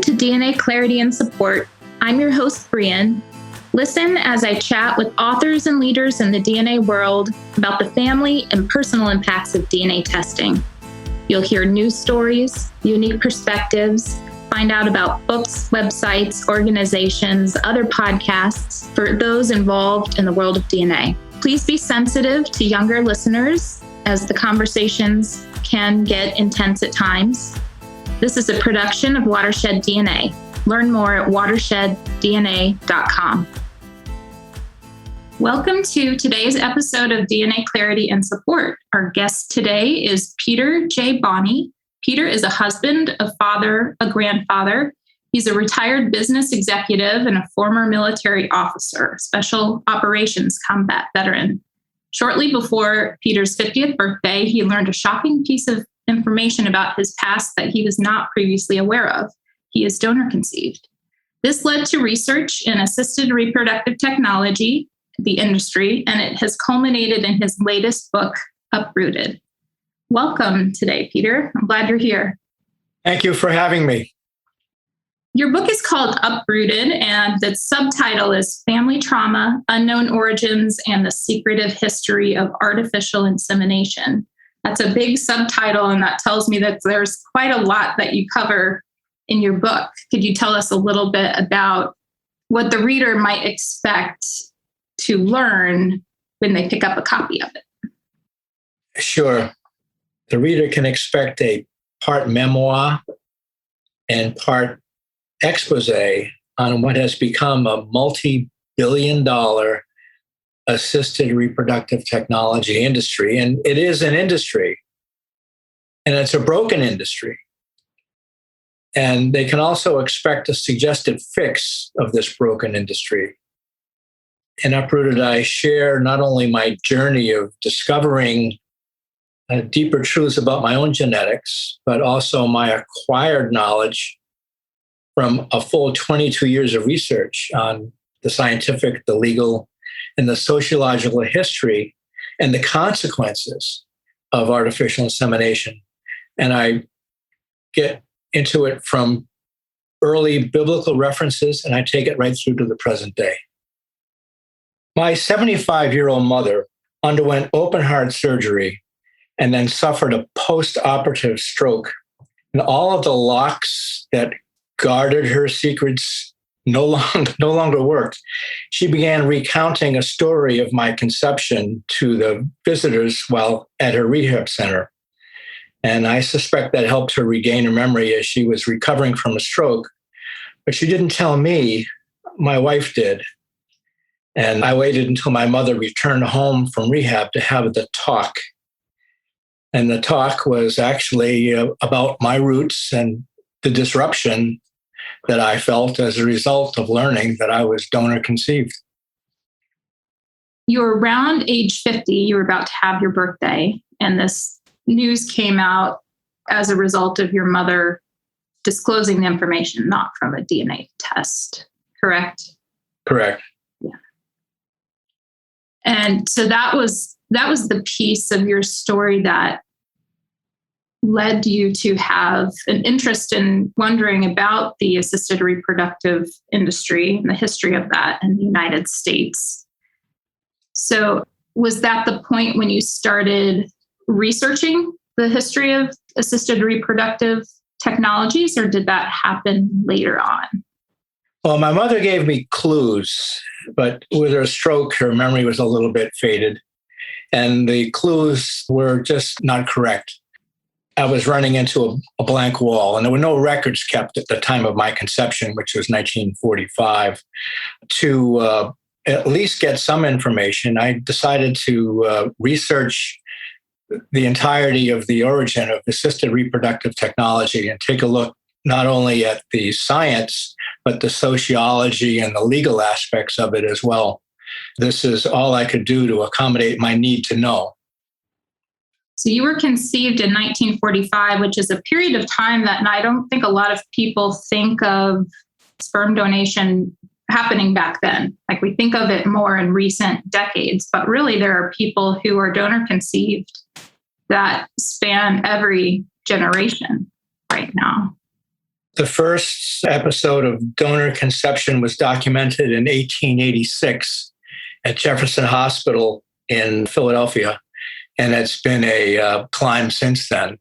to DNA Clarity and Support. I'm your host, Brianne. Listen as I chat with authors and leaders in the DNA world about the family and personal impacts of DNA testing. You'll hear news stories, unique perspectives, find out about books, websites, organizations, other podcasts for those involved in the world of DNA. Please be sensitive to younger listeners as the conversations can get intense at times. This is a production of Watershed DNA. Learn more at watersheddna.com. Welcome to today's episode of DNA Clarity and Support. Our guest today is Peter J. Boni. Peter is a husband, a father, a grandfather. He's a retired business executive and a former military officer, special operations combat veteran. Shortly before Peter's 50th birthday, he learned a shocking piece of information about his past that he was not previously aware of. He is donor conceived. This led to research in assisted reproductive technology, the industry, and it has culminated in his latest book, Uprooted. Welcome today, Peter. I'm glad you're here. Thank you for having me. Your book is called Uprooted, and the subtitle is Family Trauma, Unknown Origins, and the Secretive History of Artificial Insemination. That's a big subtitle, and that tells me that there's quite a lot that you cover in your book. Could you tell us a little bit about what the reader might expect to learn when they pick up a copy of it? Sure. The reader can expect a part memoir and part expose on what has become a multi-billion-dollar assisted reproductive technology industry. And it is an industry, and it's a broken industry. And they can also expect a suggested fix of this broken industry. In Uprooted, I share not only my journey of discovering deeper truths about my own genetics, but also my acquired knowledge from a full 22 years of research on the scientific, the legal, and the sociological history and the consequences of artificial insemination. And I get into it from early biblical references, and I take it right through to the present day. My 75-year-old mother underwent open-heart surgery and then suffered a post-operative stroke. And all of the locks that guarded her secrets no longer worked. She began recounting a story of my conception to the visitors while at her rehab center. And I suspect that helped her regain her memory as she was recovering from a stroke. But she didn't tell me, my wife did. And I waited until my mother returned home from rehab to have the talk. And the talk was actually about my roots and the disruption that I felt as a result of learning that I was donor conceived. You were around age 50, you were about to have your birthday, and this news came out as a result of your mother disclosing the information, not from a DNA test, correct? Correct. Yeah. And so that was the piece of your story that led you to have an interest in wondering about the assisted reproductive industry and the history of that in the United States. So was that the point when you started researching the history of assisted reproductive technologies, or did that happen later on? Well, my mother gave me clues, but with her stroke, her memory was a little bit faded, and the clues were just not correct. I was running into a blank wall, and there were no records kept at the time of my conception, which was 1945. To at least get some information, I decided to research the entirety of the origin of assisted reproductive technology and take a look not only at the science, but the sociology and the legal aspects of it as well. This is all I could do to accommodate my need to know. So you were conceived in 1945, which is a period of time that I don't think a lot of people think of sperm donation happening back then. Like we think of it more in recent decades, but really there are people who are donor conceived that span every generation right now. The first episode of donor conception was documented in 1886 at Jefferson Hospital in Philadelphia, and it's been a climb since then.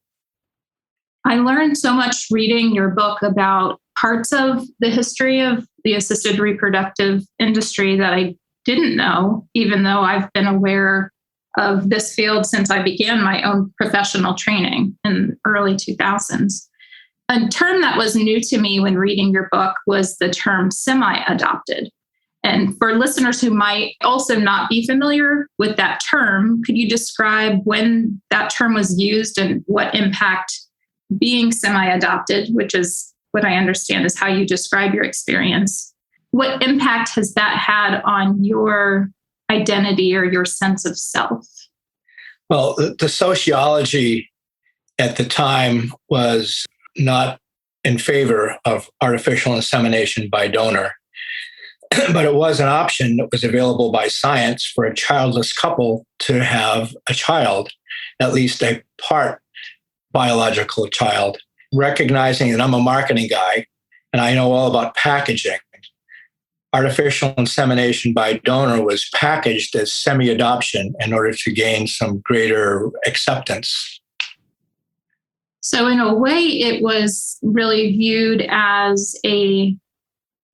I learned so much reading your book about parts of the history of the assisted reproductive industry that I didn't know, even though I've been aware of this field since I began my own professional training in early 2000s. A term that was new to me when reading your book was the term semi-adopted. And for listeners who might also not be familiar with that term, could you describe when that term was used and what impact being semi-adopted, which is what I understand is how you describe your experience, what impact has that had on your identity or your sense of self? Well, the sociology at the time was not in favor of artificial insemination by donor, but it was an option that was available by science for a childless couple to have a child, at least a part biological child. Recognizing that I'm a marketing guy and I know all about packaging, artificial insemination by donor was packaged as semi-adoption in order to gain some greater acceptance. So in a way, it was really viewed as a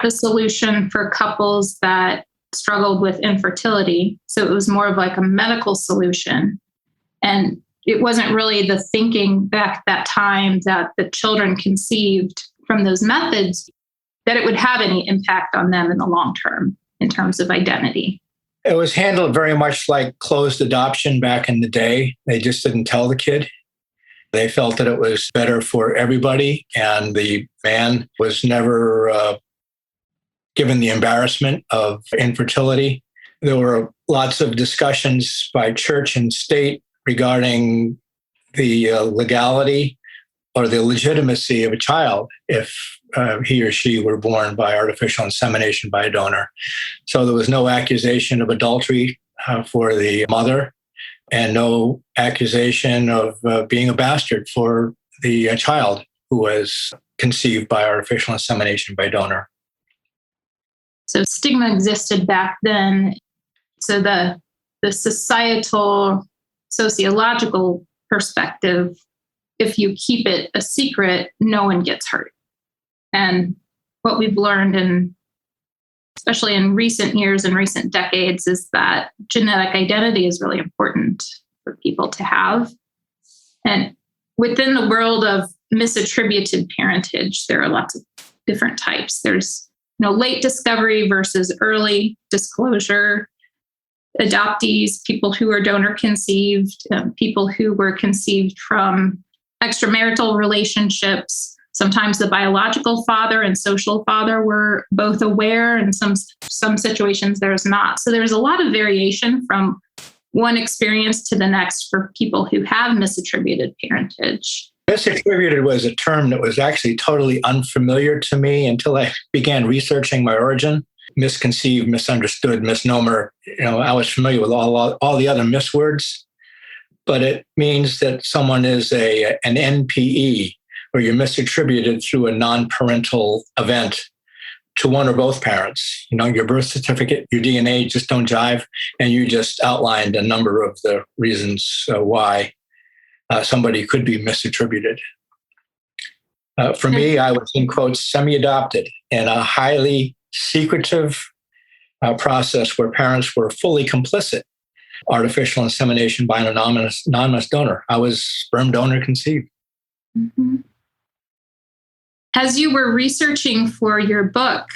solution for couples that struggled with infertility. So it was more of like a medical solution. And it wasn't really the thinking back that time that the children conceived from those methods, that it would have any impact on them in the long term in terms of identity. It was handled very much like closed adoption back in the day. They just didn't tell the kid. They felt that it was better for everybody, and the man was never given the embarrassment of infertility. There were lots of discussions by church and state regarding the legality or the legitimacy of a child if he or she were born by artificial insemination by a donor. So there was no accusation of adultery for the mother, and no accusation of being a bastard for the child who was conceived by artificial insemination by donor. So stigma existed back then. So the societal, sociological perspective, if you keep it a secret, no one gets hurt. And what we've learned especially in recent years and recent decades, is that genetic identity is really important for people to have. And within the world of misattributed parentage, there are lots of different types. There's late discovery versus early disclosure, adoptees, people who are donor conceived, people who were conceived from extramarital relationships. Sometimes the biological father and social father were both aware, and some situations there's not. So there's a lot of variation from one experience to the next for people who have misattributed parentage. Misattributed was a term that was actually totally unfamiliar to me until I began researching my origin. Misconceived, misunderstood, misnomer. I was familiar with all the other miswords, but it means that someone is an NPE, or you're misattributed through a non-parental event to one or both parents. Your birth certificate, your DNA just don't jive, and you just outlined a number of the reasons why somebody could be misattributed. For me, I was, in quotes, semi-adopted in a highly secretive process where parents were fully complicit. Artificial insemination by an anonymous donor. I was sperm donor conceived. Mm-hmm. As you were researching for your book,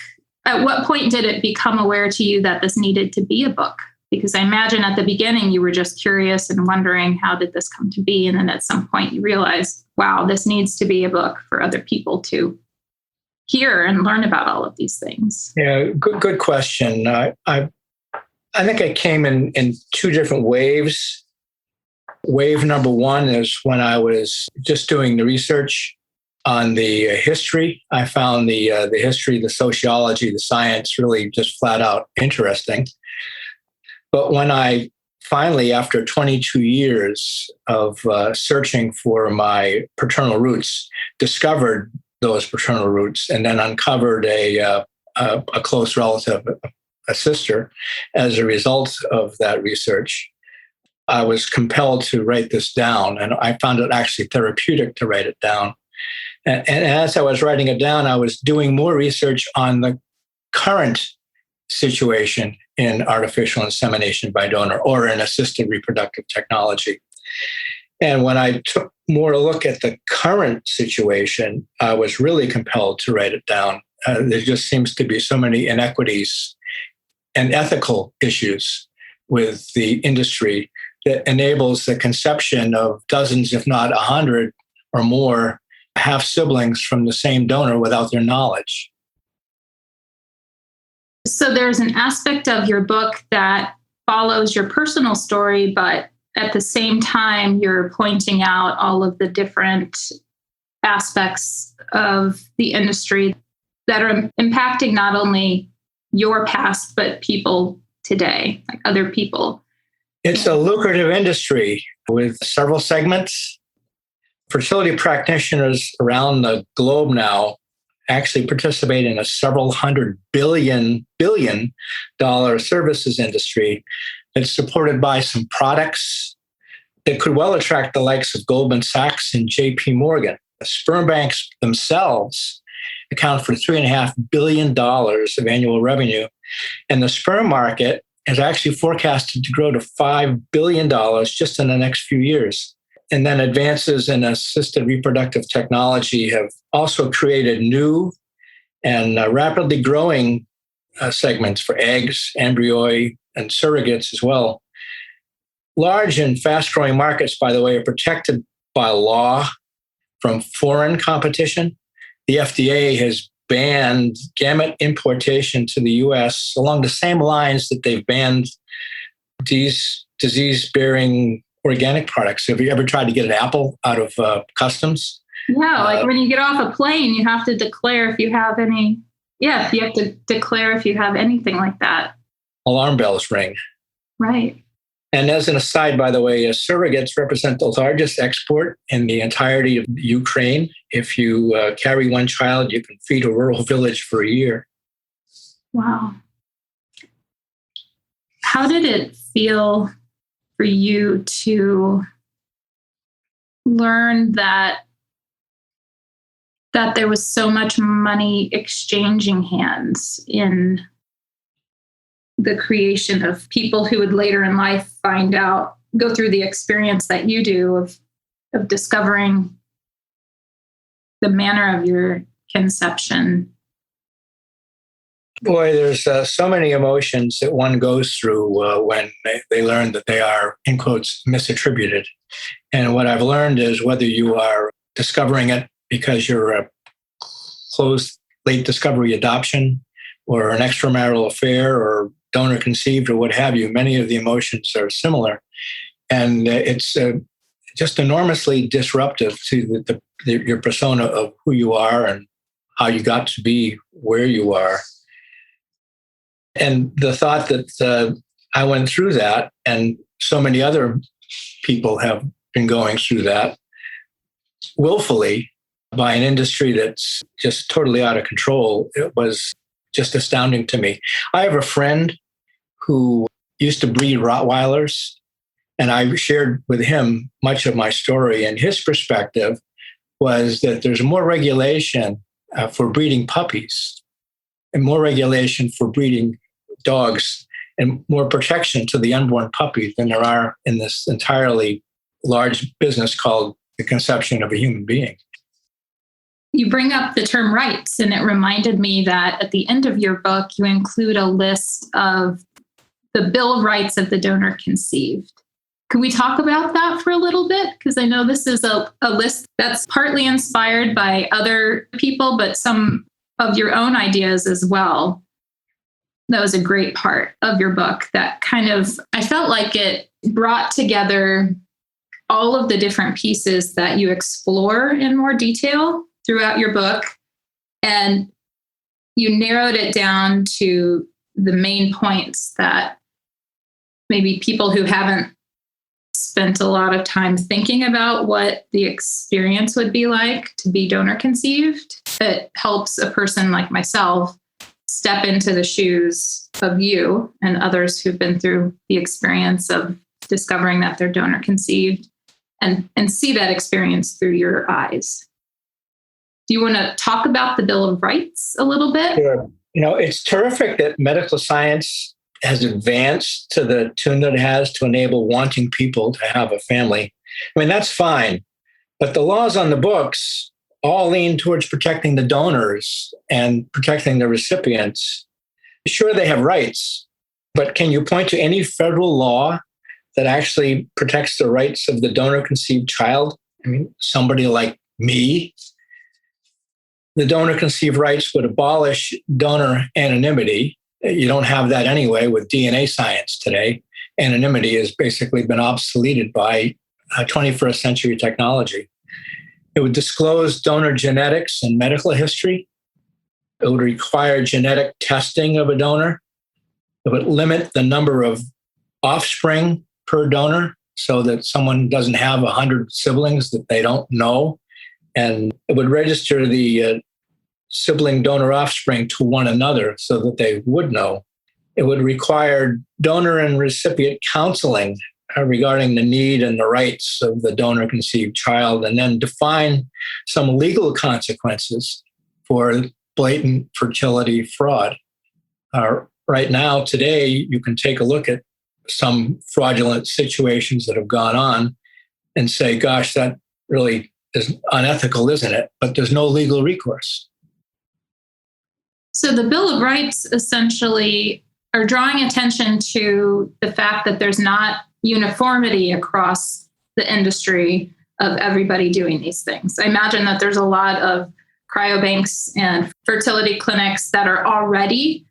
at what point did it become aware to you that this needed to be a book? Because I imagine at the beginning you were just curious and wondering, how did this come to be? And then at some point you realized, wow, this needs to be a book for other people to hear and learn about all of these things. Yeah, good question. I think I came in two different waves. Wave number one is when I was just doing the research on the history. I found the history, the sociology, the science really just flat out interesting. But when I finally, after 22 years of searching for my paternal roots, discovered those paternal roots, and then uncovered a close relative, a sister, as a result of that research. I was compelled to write this down, and I found it actually therapeutic to write it down. And as I was writing it down, I was doing more research on the current situation in artificial insemination by donor or in assisted reproductive technology. And when I took more a look at the current situation, I was really compelled to write it down. There just seems to be so many inequities and ethical issues with the industry that enables the conception of dozens, if not 100 or more, half-siblings from the same donor without their knowledge. So there's an aspect of your book that follows your personal story, but at the same time, you're pointing out all of the different aspects of the industry that are impacting not only your past, but people today, like other people. It's a lucrative industry with several segments. Fertility practitioners around the globe now actually participate in a several billion dollar services industry that's supported by some products that could well attract the likes of Goldman Sachs and JP Morgan. The sperm banks themselves account for $3.5 billion of annual revenue. And the sperm market is actually forecasted to grow to $5 billion just in the next few years. And then advances in assisted reproductive technology have also created new and rapidly growing segments for eggs, embryoi, and surrogates as well. Large and fast-growing markets, by the way, are protected by law from foreign competition. The FDA has banned gamete importation to the U.S. along the same lines that they've banned these disease-bearing organic products. Have you ever tried to get an apple out of customs? Yeah, like when you get off a plane, you have to declare if you have any. Yeah, you have to declare if you have anything like that. Alarm bells ring. Right. And as an aside, by the way, surrogates represent the largest export in the entirety of Ukraine. If you carry one child, you can feed a rural village for a year. Wow. How did it feel for you to learn that there was so much money exchanging hands in the creation of people who would later in life go through the experience that you do of discovering the manner of your conception? Boy, there's so many emotions that one goes through when they learn that they are, in quotes, misattributed. And what I've learned is whether you are discovering it because you're a closed late discovery adoption or an extramarital affair or donor conceived or what have you, many of the emotions are similar. And it's just enormously disruptive to your persona of who you are and how you got to be where you are. And the thought that I went through that, and so many other people have been going through that willfully by an industry that's just totally out of control, it was just astounding to me. I have a friend who used to breed Rottweilers, and I shared with him much of my story. And his perspective was that there's more regulation for breeding puppies and more regulation for breeding dogs and more protection to the unborn puppy than there are in this entirely large business called the conception of a human being. You bring up the term rights, and it reminded me that at the end of your book, you include a list of the Bill of Rights of the donor conceived. Can we talk about that for a little bit? Because I know this is a list that's partly inspired by other people, but some of your own ideas as well. That was a great part of your book that I felt like it brought together all of the different pieces that you explore in more detail throughout your book. And you narrowed it down to the main points that maybe people who haven't spent a lot of time thinking about what the experience would be like to be donor conceived. It helps a person like myself step into the shoes of you and others who've been through the experience of discovering that they're donor conceived and see that experience through your eyes. Do you want to talk about the Bill of Rights a little bit? Sure. It's terrific that medical science has advanced to the tune that it has to enable wanting people to have a family. I mean, that's fine. But the laws on the books all lean towards protecting the donors and protecting the recipients. Sure, they have rights, but can you point to any federal law that actually protects the rights of the donor-conceived child? I mean, somebody like me, the donor-conceived rights would abolish donor anonymity. You don't have that anyway with DNA science today. Anonymity has basically been obsoleted by 21st century technology. It would disclose donor genetics and medical history. It would require genetic testing of a donor. It would limit the number of offspring per donor so that someone doesn't have 100 siblings that they don't know. And it would register the sibling donor offspring to one another so that they would know. It would require donor and recipient counseling regarding the need and the rights of the donor-conceived child, and then define some legal consequences for blatant fertility fraud. Right now, today, you can take a look at some fraudulent situations that have gone on and say, gosh, that really is unethical, isn't it? But there's no legal recourse. So the Bill of Rights essentially are drawing attention to the fact that there's not uniformity across the industry of everybody doing these things. I imagine that there's a lot of cryobanks and fertility clinics that are already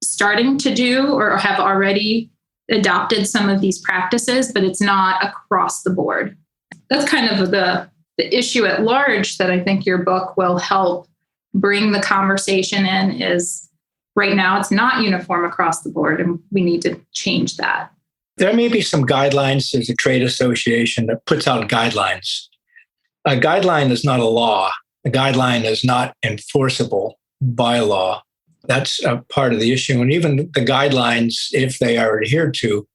starting to do or have already adopted some of these practices, but it's not across the board. That's kind of the issue at large that I think your book will help bring the conversation in is right now it's not uniform across the board, and we need to change that. There may be some guidelines. There's a trade association that puts out guidelines. A guideline is not a law. A guideline is not enforceable by law. That's a part of the issue. And even the guidelines, if they are adhered to,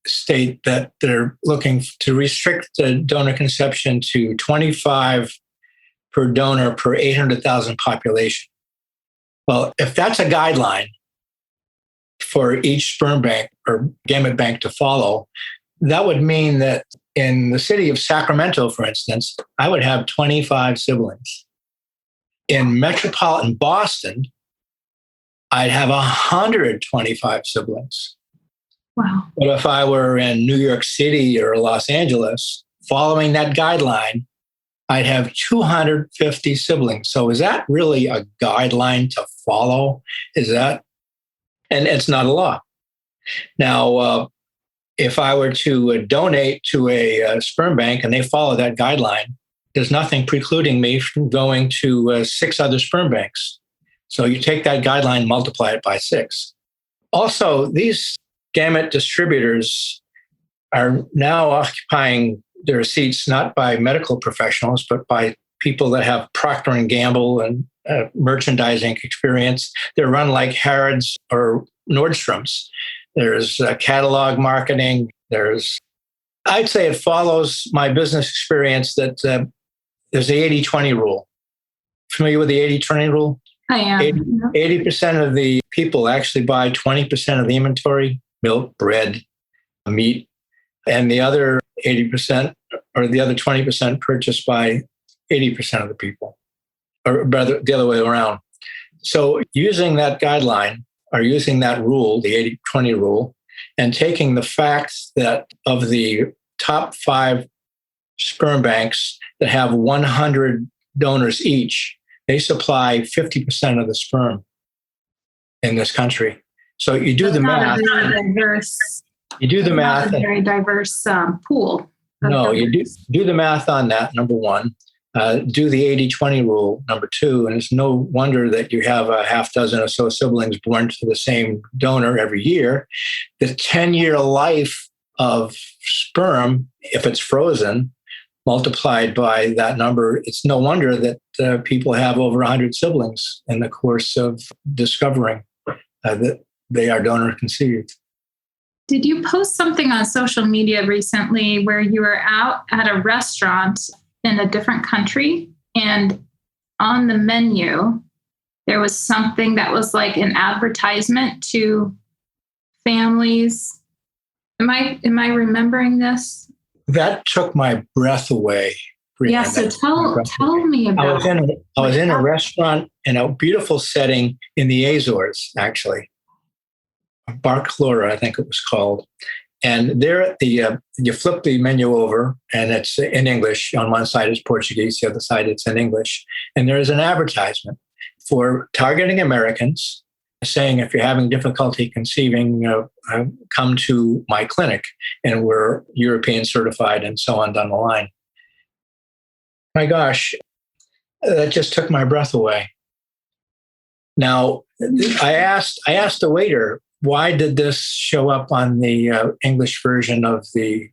state that they're looking to restrict the donor conception to 25 per donor per 800,000 population. Well, if that's a guideline for each sperm bank or gamete bank to follow, that would mean that in the city of Sacramento, for instance, I would have 25 siblings. In metropolitan Boston, I'd have 125 siblings. Wow. But if I were in New York City or Los Angeles, following that guideline, I'd have 250 siblings. So is that really a guideline to follow? And it's not a law. Now, if I were to donate to a sperm bank and they follow that guideline, there's nothing precluding me from going to 6 other sperm banks. So you take that guideline, multiply it by 6. Also, these gamete distributors are now occupying their seats not by medical professionals, but by people that have Procter & Gamble and merchandising experience. They're run like Harrods or Nordstrom's. There's catalog marketing. I'd say it follows my business experience that there's the 80-20 rule. Familiar with the 80-20 rule? I am. 80% of the people actually buy 20% of the inventory, milk, bread, meat, and the other 80% or the other 20% purchased by 80% of the people, or rather the other way around. So using that guideline or using that rule, the 80-20 rule, and taking the facts that of the top 5 sperm banks that have 100 donors each, they supply 50% of the sperm in this country. So you do the math. You do the math. A very diverse pool. No, you do the math on that, number one. Do the 80-20 rule, number 2. And it's no wonder that you have a half dozen or so siblings born to the same donor every year. The 10-year life of sperm, if it's frozen, multiplied by that number, it's no wonder that people have over 100 siblings in the course of discovering that they are donor conceived. Did you post something on social media recently where you were out at a restaurant in a different country, and on the menu there was something that was like an advertisement to families? Am I remembering this? That took my breath away. Brianne. Yeah, so tell me about it. I was in a restaurant in a beautiful setting in the Azores, actually. Barclora, I think it was called. And there at the, you flip the menu over and it's in English. On one side it's Portuguese, the other side it's in English. And there is an advertisement for targeting Americans saying, if you're having difficulty conceiving, come to my clinic, and we're European certified and so on down the line. My gosh, that just took my breath away. Now, I asked the waiter, why did this show up on the English version of the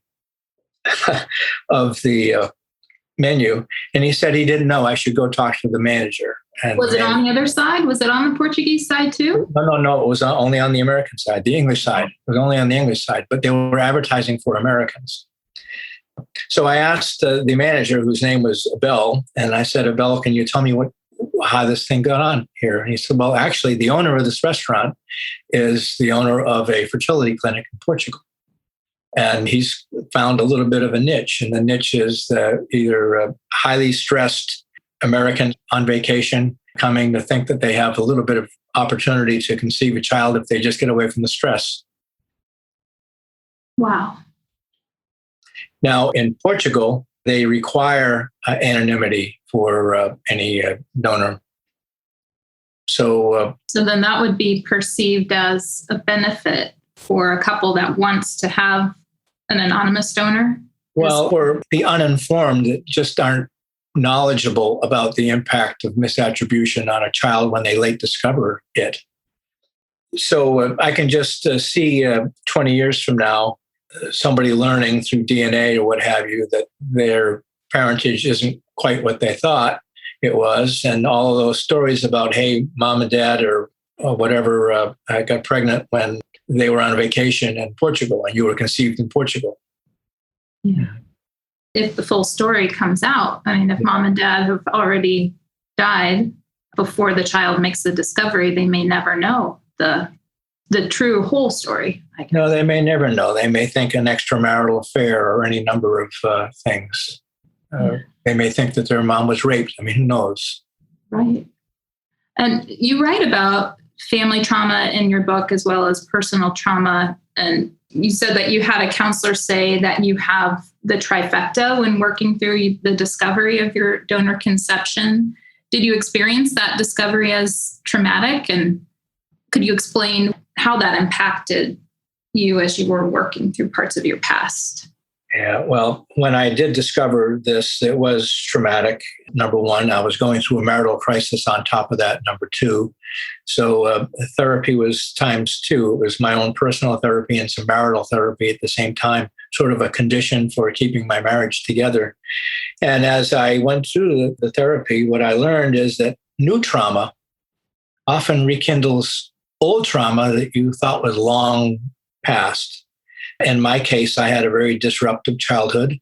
menu? And he said he didn't know. I should go talk to the manager. And was it on the other side? Was it on the Portuguese side too? No. It was only on the American side, the English side. It was only on the English side, but they were advertising for Americans. So I asked the manager, whose name was Abel, and I said, Abel, can you tell me how this thing got on here? And he said, well, actually, the owner of this restaurant is the owner of a fertility clinic in Portugal. And he's found a little bit of a niche, and the niche is either highly stressed Americans on vacation coming to think that they have a little bit of opportunity to conceive a child if they just get away from the stress. Wow. Now, in Portugal, they require anonymity for any donor. So then that would be perceived as a benefit for a couple that wants to have an anonymous donor? Well, or the uninformed that just aren't knowledgeable about the impact of misattribution on a child when they late discover it. So I can just see 20 years from now, somebody learning through DNA or what have you that their parentage isn't quite what they thought it was. And all of those stories about, hey, mom and dad or whatever got pregnant when they were on vacation in Portugal and you were conceived in Portugal. Yeah. If the full story comes out, I mean, if mom and dad have already died before the child makes the discovery, they may never know the true whole story. No, they may never know. They may think an extramarital affair or any number of things. They may think that their mom was raped. I mean, who knows? Right. And you write about family trauma in your book as well as personal trauma. And you said that you had a counselor say that you have the trifecta when working through the discovery of your donor conception. Did you experience that discovery as traumatic? And could you explain how that impacted you as you were working through parts of your past? Yeah, well, when I did discover this, it was traumatic. Number one, I was going through a marital crisis on top of that. Number two, so therapy was times two. It was my own personal therapy and some marital therapy at the same time, sort of a condition for keeping my marriage together. And as I went through the therapy, what I learned is that new trauma often rekindles old trauma that you thought was long past. In my case, I had a very disruptive childhood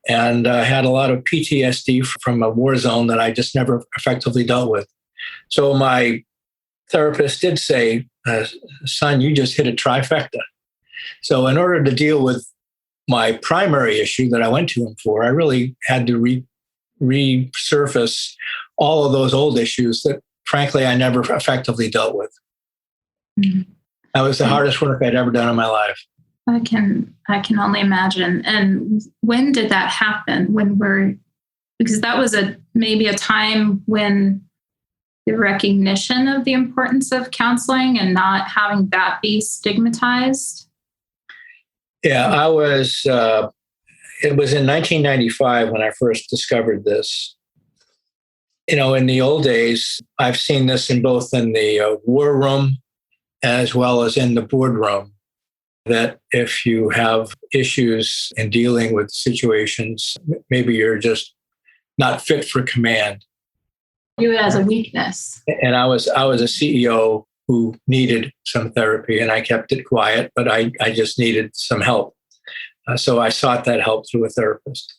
and I had a lot of PTSD from a war zone that I just never effectively dealt with. So my therapist did say, son, you just hit a trifecta. So in order to deal with my primary issue that I went to him for, I really had to resurface all of those old issues that, frankly, I never effectively dealt with. Mm-hmm. That was the hardest work I'd ever done in my life. I can only imagine. And when did that happen? Because that was maybe a time when the recognition of the importance of counseling and not having that be stigmatized. Yeah, it was in 1995 when I first discovered this. You know, in the old days, I've seen this in both in the war room as well as in the boardroom. that if you have issues in dealing with situations, maybe you're just not fit for command. View it as a weakness. And I was a CEO who needed some therapy, and I kept it quiet, but I just needed some help. So I sought that help through a therapist.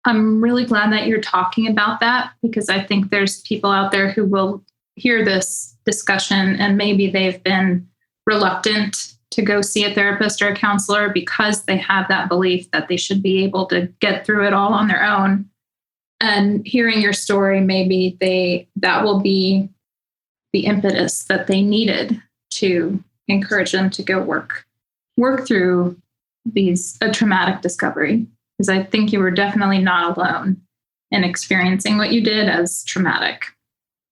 I'm really glad that you're talking about that, because I think there's people out there who will hear this discussion and maybe they've been reluctant to go see a therapist or a counselor because they have that belief that they should be able to get through it all on their own. And hearing your story, maybe that will be the impetus that they needed to encourage them to go work through a traumatic discovery. Because I think you were definitely not alone in experiencing what you did as traumatic.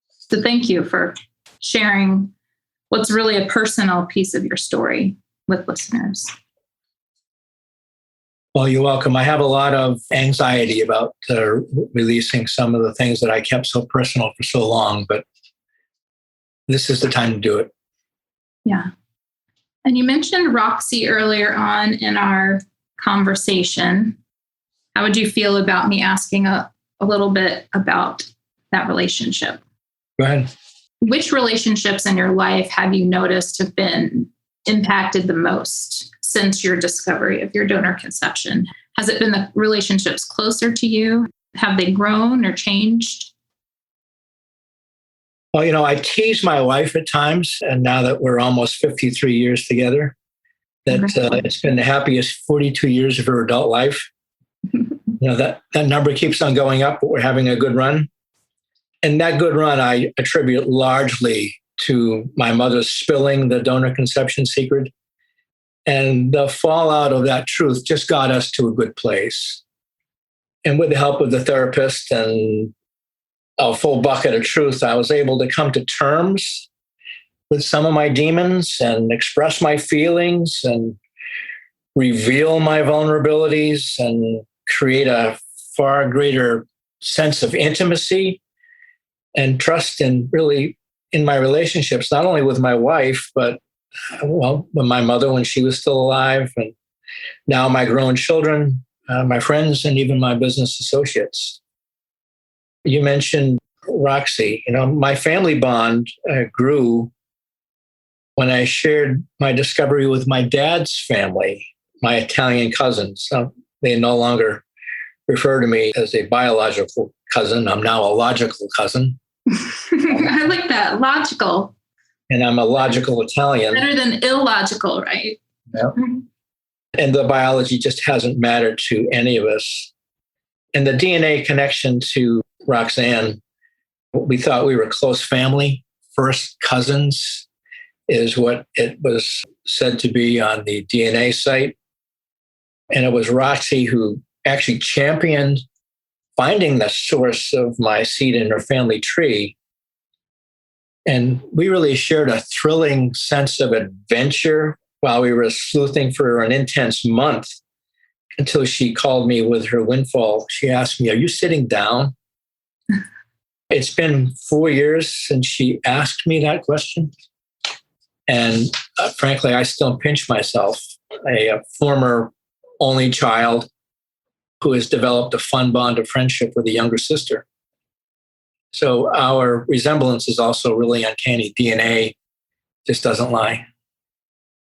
So thank you for sharing what's really a personal piece of your story with listeners. Well, you're welcome. I have a lot of anxiety about releasing some of the things that I kept so personal for so long, but this is the time to do it. Yeah. And you mentioned Roxy earlier on in our conversation. How would you feel about me asking a little bit about that relationship? Go ahead. Which relationships in your life have you noticed have been impacted the most since your discovery of your donor conception? Has it been the relationships closer to you? Have they grown or changed? Well, I tease my wife at times, and now that we're almost 53 years together, that it's been the happiest 42 years of her adult life. That number keeps on going up, but we're having a good run. And that good run I attribute largely to my mother's spilling the donor conception secret. And the fallout of that truth just got us to a good place. And with the help of the therapist and a full bucket of truth, I was able to come to terms with some of my demons and express my feelings and reveal my vulnerabilities and create a far greater sense of intimacy and trust in my relationships, not only with my wife, but with my mother when she was still alive, and now my grown children, my friends, and even my business associates. You mentioned Roxy. My family bond grew when I shared my discovery with my dad's family, my Italian cousins. They no longer refer to me as a biological cousin. I'm now a logical cousin. I like that. Logical. And I'm a logical Italian. Better than illogical, right? Yeah. And the biology just hasn't mattered to any of us. And the DNA connection to Roxanne, we thought we were close family, first cousins, is what it was said to be on the DNA site. And it was Roxy who actually championed finding the source of my seed in her family tree. And we really shared a thrilling sense of adventure while we were sleuthing for an intense month, until she called me with her windfall. She asked me, "Are you sitting down?" It's been 4 years since she asked me that question. And frankly, I still pinch myself, a former only child who has developed a fun bond of friendship with a younger sister. So our resemblance is also really uncanny. DNA just doesn't lie.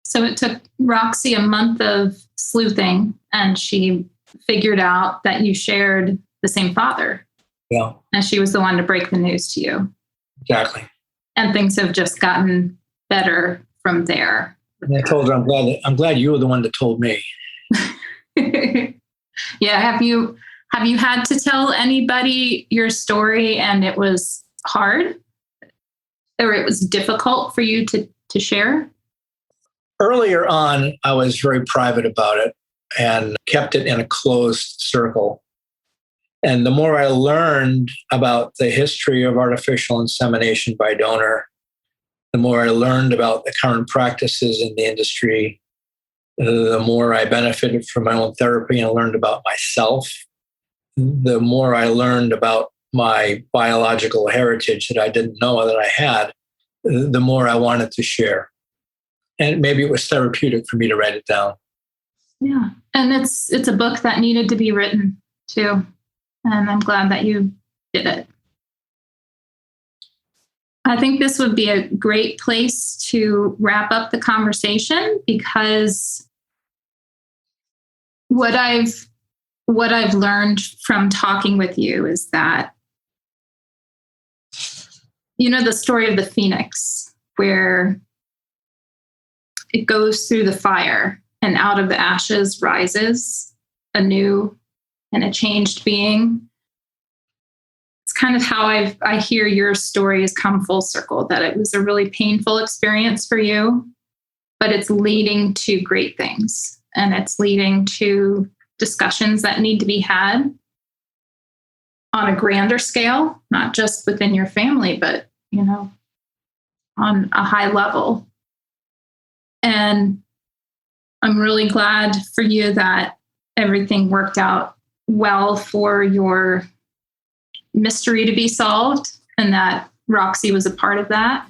So it took Roxy a month of sleuthing, and she figured out that you shared the same father. Yeah. And she was the one to break the news to you. Exactly. And things have just gotten better from there. And I told her, I'm glad you were the one that told me. Yeah. Have you had to tell anybody your story and it was hard, or it was difficult for you to share? Earlier on, I was very private about it and kept it in a closed circle. And the more I learned about the history of artificial insemination by donor, the more I learned about the current practices in the industry, the more I benefited from my own therapy and learned about myself, the more I learned about my biological heritage that I didn't know that I had, the more I wanted to share. And maybe it was therapeutic for me to write it down. Yeah. And it's a book that needed to be written too. And I'm glad that you did it. I think this would be a great place to wrap up the conversation, because what I've learned from talking with you is that, the story of the phoenix, where it goes through the fire and out of the ashes rises a new and a changed being. It's kind of how I hear your story has come full circle, that it was a really painful experience for you, but it's leading to great things. And it's leading to discussions that need to be had on a grander scale, not just within your family, but, on a high level. And I'm really glad for you that everything worked out well for your mystery to be solved, and that Roxy was a part of that.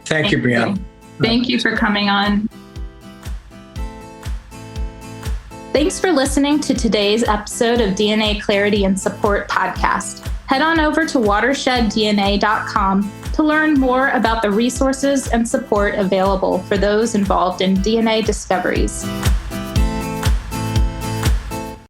Thank you, Brianne. Thank you for coming on. Thanks for listening to today's episode of DNA Clarity and Support podcast. Head on over to watersheddDNA.com to learn more about the resources and support available for those involved in DNA discoveries.